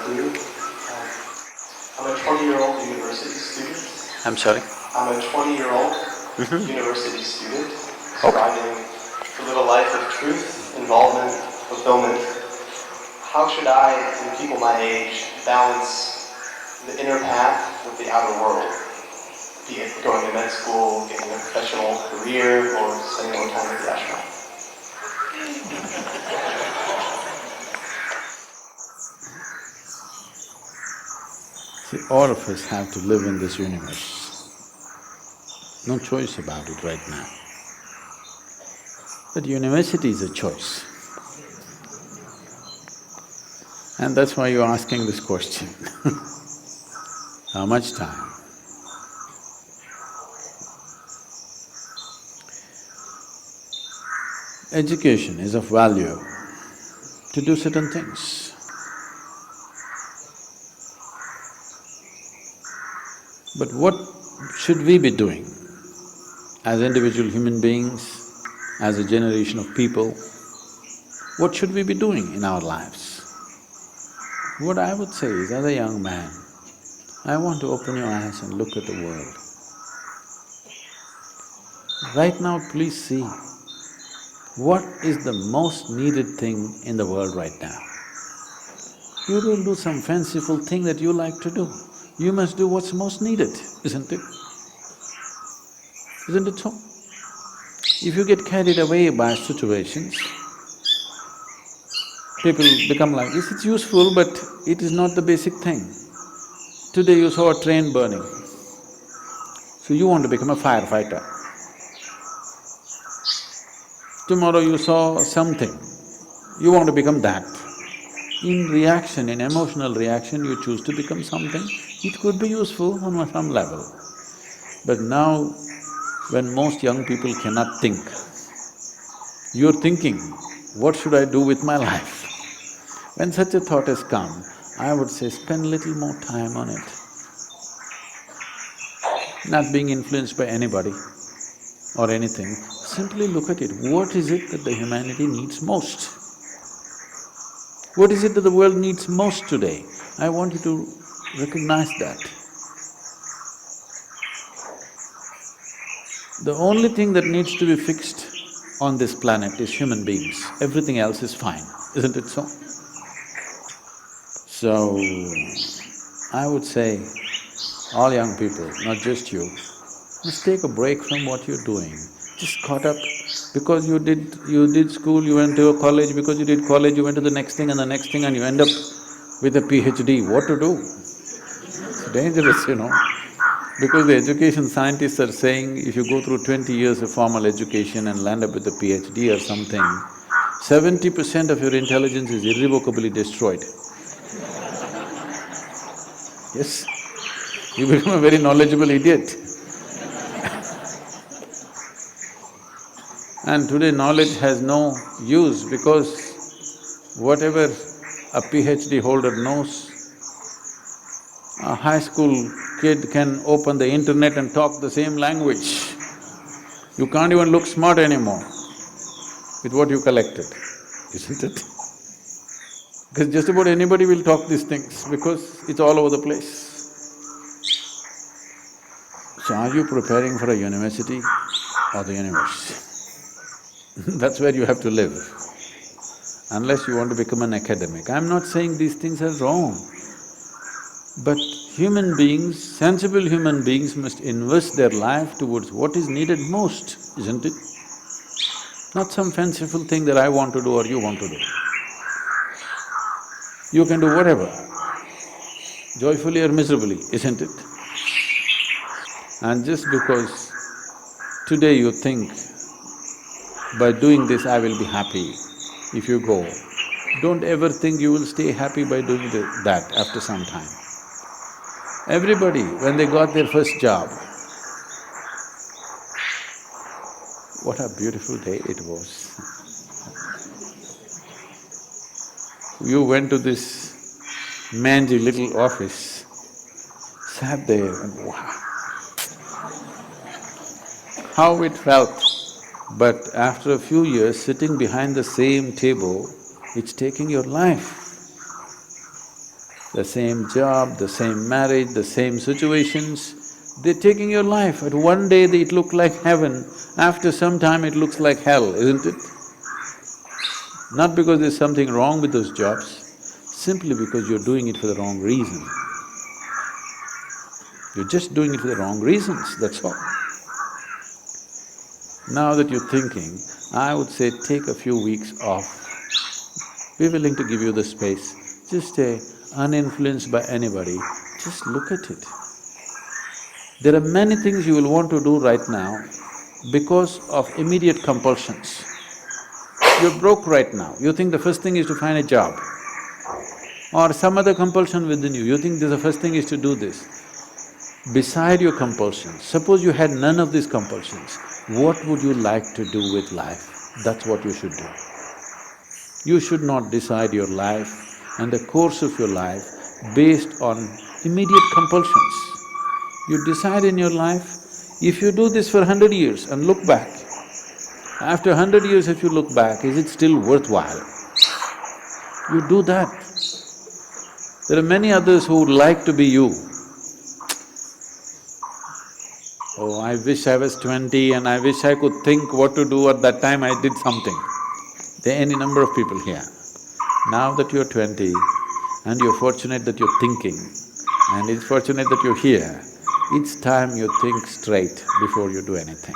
Sadhguru. I'm a 20-year-old university student. I'm sorry? I'm a 20-year-old university student striving to live a life of truth, involvement, fulfillment. How should I and people my age balance the inner path with the outer world? Be it going to med school, getting a professional career, or spending more time at the ashram? See, all of us have to live in this universe. No choice about it right now. But university is a choice. And that's why you're asking this question. How much time? Education is of value to do certain things. But what should we be doing as individual human beings, as a generation of people? What should we be doing in our lives? What I would say is, as a young man, I want to open your eyes and look at the world. Right now, please see, what is the most needed thing in the world right now? You don't do some fanciful thing that you like to do. You must do what's most needed, isn't it? Isn't it so? If you get carried away by situations, people become like this, it's useful but it is not the basic thing. Today you saw a train burning, so you want to become a firefighter. Tomorrow you saw something, you want to become that. In reaction, in emotional reaction, you choose to become something. It could be useful on some level. But now, when most young people cannot think, you're thinking, what should I do with my life? When such a thought has come, I would say spend little more time on it. Not being influenced by anybody or anything, simply look at it. What is it that the humanity needs most? What is it that the world needs most today? I want you to recognize that. The only thing that needs to be fixed on this planet is human beings. Everything else is fine, isn't it so? So, I would say, all young people, not just you, must take a break from what you're doing. Just caught up because you did school, you went to a college, because you did college, you went to the next thing and the next thing and you end up with a PhD. What to do? It's dangerous, you know. Because the education scientists are saying if you go through 20 years of formal education and land up with a PhD or something, 70% of your intelligence is irrevocably destroyed. Yes, you become a very knowledgeable idiot. And today knowledge has no use because whatever a PhD holder knows, a high school kid can open the internet and talk the same language. You can't even look smart anymore with what you collected, isn't it? Because just about anybody will talk these things because it's all over the place. So are you preparing for a university or the universe? That's where you have to live, unless you want to become an academic. I'm not saying these things are wrong, but human beings, sensible human beings must invest their life towards what is needed most, isn't it? Not some fanciful thing that I want to do or you want to do. You can do whatever, joyfully or miserably, isn't it? And just because today you think, by doing this I will be happy, if you go, don't ever think you will stay happy by doing that after some time. Everybody, when they got their first job, what a beautiful day it was. You went to this mangy little office, sat there and wow, how it felt. But after a few years, sitting behind the same table, it's taking your life. the same job, the same marriage, the same situations. They're taking your life. At one day it looked like heaven, after some time it looks like hell, isn't it? Not because there's something wrong with those jobs, simply because you're doing it for the wrong reason. You're just doing it for the wrong reasons, that's all. Now that you're thinking, I would say take a few weeks off. Be willing to give you the space. Just stay uninfluenced by anybody, just look at it. There are many things you will want to do right now because of immediate compulsions. You're broke right now, you think the first thing is to find a job or some other compulsion within you, you think the first thing is to do this. Beside your compulsions, suppose you had none of these compulsions, what would you like to do with life? That's what you should do. You should not decide your life and the course of your life based on immediate compulsions. You decide in your life, if you do this for 100 years and look back, after 100 years if you look back, is it still worthwhile? You do that. There are many others who would like to be you. Oh, I wish I was 20 and I wish I could think what to do at that time I did something. There are any number of people here. Now that you're 20 and you're fortunate that you're thinking and it's fortunate that you're here, it's time you think straight before you do anything.